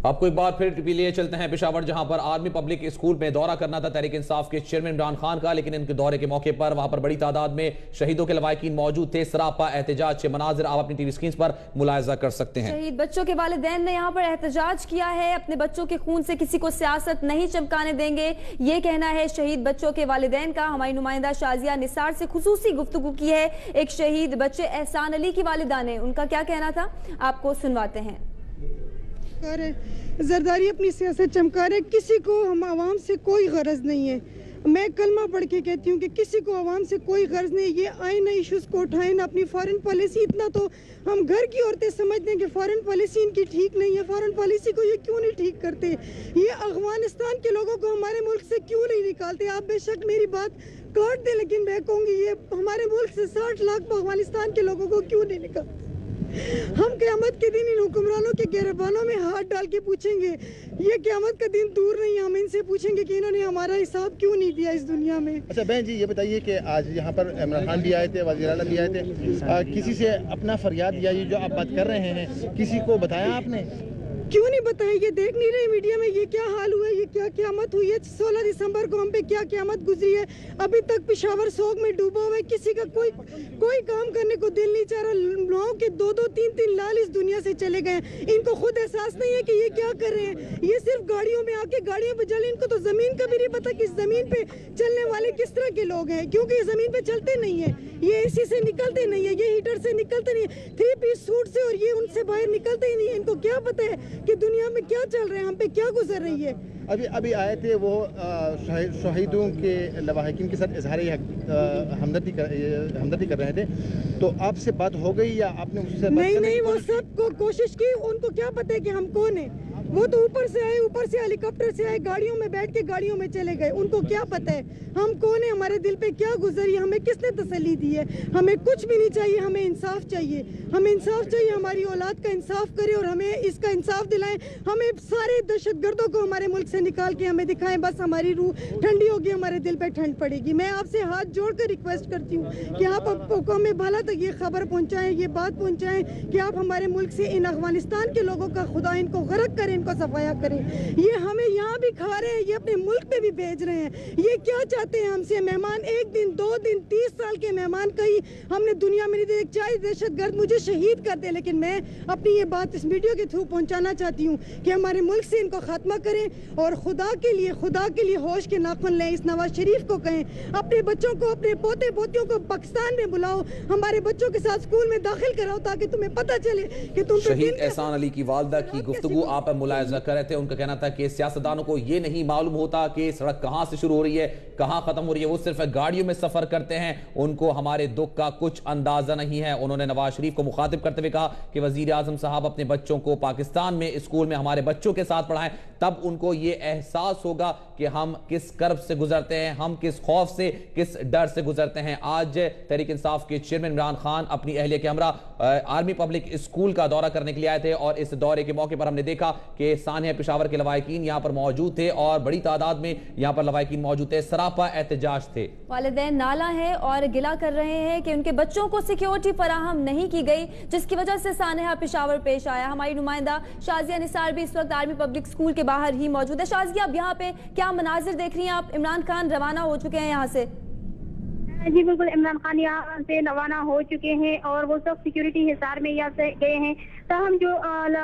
آپ کو ایک بار پھر لیے چلتے ہیں پشاور، جہاں پر آرمی پبلک اسکول میں دورہ کرنا تھا تحریک انصاف کے چیئرمین عمران خان کا، لیکن ان کے دورے کے موقع پر وہاں پر بڑی تعداد میں شہیدوں کے لواحقین موجود تھے۔ سراپا احتجاج کے مناظر آپ اپنی ٹی وی سکرینز پر ملاحظہ کر سکتے ہیں۔ شہید بچوں کے والدین نے یہاں پر احتجاج کیا ہے، اپنے بچوں کے خون سے کسی کو سیاست نہیں چمکانے دیں گے، یہ کہنا ہے شہید بچوں کے والدین کا۔ ہماری نمائندہ شازیہ نثار سے خصوصی گفتگو کی ہے ایک شہید بچے احسان علی کی والدہ نے، ان کا کیا کہنا تھا آپ کو سنواتے ہیں۔ زرداری اپنی سیاست چمکا رہے، کسی کو ہم عوام سے کوئی غرض نہیں ہے۔ میں کلمہ پڑھ کے کہتی ہوں کہ کسی کو عوام سے کوئی غرض نہیں، یہ آئیں نہ ایشوز کو اٹھائیں نہ اپنی فارن پالیسی۔ اتنا تو ہم گھر کی عورتیں سمجھتے ہیں کہ فارن پالیسی ان کی ٹھیک نہیں ہے، فارن پالیسی کو یہ کیوں نہیں ٹھیک کرتے، یہ افغانستان کے لوگوں کو ہمارے ملک سے کیوں نہیں نکالتے۔ آپ بے شک میری بات کاٹ دیں، لیکن میں کہوں گی یہ ہمارے ملک سے 60 لاکھ افغانستان کے لوگوں کو کیوں نہیں نکالتے۔ ہم قیامت کے دن ان حکمرانوں کے گریبانوں میں ہاتھ ڈال کے پوچھیں گے، یہ قیامت کا دن دور نہیں، ہم ان سے پوچھیں گے کہ انہوں نے ہمارا حساب کیوں نہیں دیا اس دنیا میں۔ اچھا بہن جی، یہ بتائیے کہ آج یہاں پر عمران خان بھی آئے تھے، وزیر اعلیٰ بھی آئے تھے، کسی سے اپنا فریاد یا یہ جو آپ بات کر رہے ہیں کسی کو بتایا آپ نے؟ کیوں نہیں بتائیں؟ یہ دیکھ نہیں رہے میڈیا میں یہ کیا حال ہوا ہے، یہ کیا قیامت ہوئی ہے؟ 16 دسمبر کو ہم پہ کیا قیامت گزری ہے، ابھی تک پشاور سوگ میں ڈوبا ہوا ہے، کسی کا کوئی کام کرنے کو دل نہیں چاہ رہا۔ لوگوں کے 2-2 3-3 لال اس دنیا سے چلے گئے ہیں، ان کو خود احساس نہیں ہے کہ یہ کیا کر رہے ہیں، یہ صرف گاڑیوں میں آ کے گاڑیوں پہ چلے، ان کو تو زمین کا بھی نہیں پتا کہ زمین پہ چلنے والے کس طرح کے لوگ ہیں، کیونکہ یہ زمین پہ چلتے نہیں ہیں، یہ اے سی سے نکلتے نہیں ہیں، یہ ہیٹر سے نکلتے نہیں ہیں، 3 پیس سوٹ سے، اور یہ ان سے باہر نکلتے ہی نہیں ہیں۔ ان کو کیا پتا ہے کہ دنیا میں کیا چل رہے ہیں، ہم پہ کیا گزر رہی ہے۔ ابھی آئے تھے وہ شہیدوں کے لواحقین کے ساتھ اظہار ہمدردی کر رہے تھے، تو آپ سے بات ہو گئی یا آپ نے اس سے؟ نہیں، وہ سب کو کوشش کی، ان کو کیا پتا ہے کہ ہم کون ہیں، وہ تو اوپر سے ہیلی کاپٹر سے آئے، گاڑیوں میں بیٹھ کے گاڑیوں میں چلے گئے، ان کو کیا پتا ہے ہم کون ہیں، ہمارے دل پہ کیا گزری، ہمیں کس نے تسلی دی ہے۔ ہمیں کچھ بھی نہیں چاہیے، ہمیں انصاف چاہیے، ہمیں انصاف چاہیے، ہماری اولاد کا انصاف کرے اور ہمیں اس کا انصاف دلائیں، ہمیں سارے دہشت گردوں کو ہمارے ملک سے نکال کے ہمیں دکھائیں، بس ہماری روح ٹھنڈی ہوگی، ہمارے دل پہ ٹھنڈ پڑے گی۔ میں آپ سے ہاتھ جوڑ کر ریکویسٹ کرتی ہوں کہ آپ قوم بالا تک یہ خبر پہنچائیں، یہ بات پہنچائیں کہ آپ ہمارے ملک سے ان افغانستان کے لوگوں کا خدا ان کو غرق کریں، ان کو صفایا کریں۔ یہ ہمیں یہاں بھی کھا رہے ہیں، یہ اپنے ملک پہ بھی بھیج رہے ہیں، یہ کیا چاہتے ہیں ہم سے؟ مہمان 1 دن 2 دن 30 سال کے مہمان کہیں ہم نے دنیا میں نہیں دیکھ، چاہے دہشت گرد مجھے شہید کر دے، لیکن میں اپنی یہ بات اس ویڈیو کے تھرو پہنچانا چاہتی ہوں کہ ہمارے ملک سے ان کو خاتمہ کریں، اور خدا کے لیے ہوش کے ناخن لیں۔ اس نواز شریف کو کہیں اپنے بچوں کو، اپنے پوتے پوتیوں کو پاکستان میں بلاؤ، ہمارے بچوں کے ساتھ اسکول میں داخل کراؤ، تاکہ تمہیں پتہ چلے کہ تم شہید احسان علی کی والدہ کی گفتگو آپ ملاحظہ کر رہے تھے۔ ان کا کہنا تھا کہ سیاستدانوں کو یہ نہیں معلوم ہوتا کہ سڑک کہاں سے شروع ہو رہی ہے، کہاں ختم ہو رہی ہے، وہ صرف گاڑیوں میں سفر کرتے ہیں، ان کو ہمارے دکھ کا کچھ اندازہ نہیں ہے۔ انہوں نے نواز شریف کو مخاطب کرتے ہوئے کہا کہ وزیر اعظم صاحب اپنے بچوں کو پاکستان میں اسکول میں ہمارے بچوں کے ساتھ پڑھائیں، تب ان کو یہ احساس ہوگا کہ ہم کس کرب سے گزرتے ہیں، ہم کس خوف سے، کس ڈر سے گزرتے ہیں۔ آج تحریک انصاف کے چیئرمین عمران خان اپنی اہلیہ کے ہمراہ آرمی پبلک اسکول کا دورہ کرنے کے لیے آئے تھے، اور اس دورے کے موقع پر ہم نے دیکھا کہ سانحہ پشاور کے لواحقین یہاں پر موجود تھے، اور بڑی تعداد میں یہاں پر لواحقین موجود تھے، سراپا احتجاج تھے۔ والدین نالا ہے اور گلہ کر رہے ہیں کہ ان کے بچوں کو سیکیورٹی فراہم نہیں کی گئی، جس کی وجہ سے سانحہ پشاور پیش آیا۔ ہماری نمائندہ شازیہ نثار بھی اس وقت آرمی پبلک اسکول کے باہر ہی موجود ہے۔ شازیہ، اب یہاں پہ کیا مناظر دیکھ رہی ہیں آپ؟ عمران خان روانہ ہو چکے ہیں یہاں سے؟ جی بالکل، عمران خان یہاں سے روانہ ہو چکے ہیں اور وہ سب سیکیورٹی حصار میں یہاں سے گئے ہیں، تاہم جو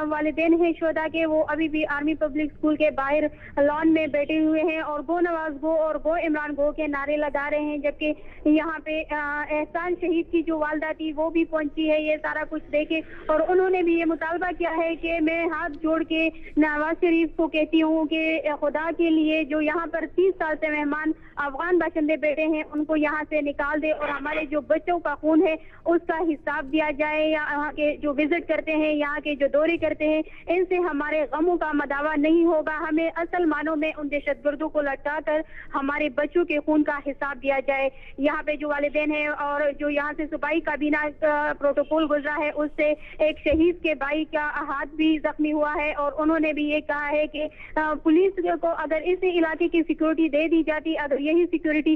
والدین ہیں شہداء کے وہ ابھی بھی آرمی پبلک اسکول کے باہر لان میں بیٹھے ہوئے ہیں اور گو نواز گو اور گو عمران گو کے نعرے لگا رہے ہیں، جبکہ یہاں پہ احسان شہید کی جو والدہ تھی وہ بھی پہنچی ہے یہ سارا کچھ دیکھے، اور انہوں نے بھی یہ مطالبہ کیا ہے کہ میں ہاتھ جوڑ کے نواز شریف کو کہتی ہوں کہ خدا کے لیے جو یہاں پر 30 سال سے مہمان افغان باشندے بیٹھے ہیں ان کو یہاں سے نکال دے، اور ہمارے جو بچوں کا خون ہے اس کا حساب دیا جائے، یا یہاں کے جو وزٹ کرتے ہیں، یہاں کے جو دورے کرتے ہیں، ان سے ہمارے غموں کا مداوع نہیں ہوگا، ہمیں اصل معنوں میں ان دہشت گردوں کو لٹکا کر ہمارے بچوں کے خون کا حساب دیا جائے۔ یہاں پہ جو والدین ہیں اور جو یہاں سے صوبائی کابینہ پروٹوکول گزرا ہے اس سے ایک شہید کے بھائی کا ہاتھ بھی زخمی ہوا ہے، اور انہوں نے بھی یہ کہا ہے کہ پولیس کو اگر اس علاقے کی سیکورٹی دے دی جاتی، اگر یہی سیکورٹی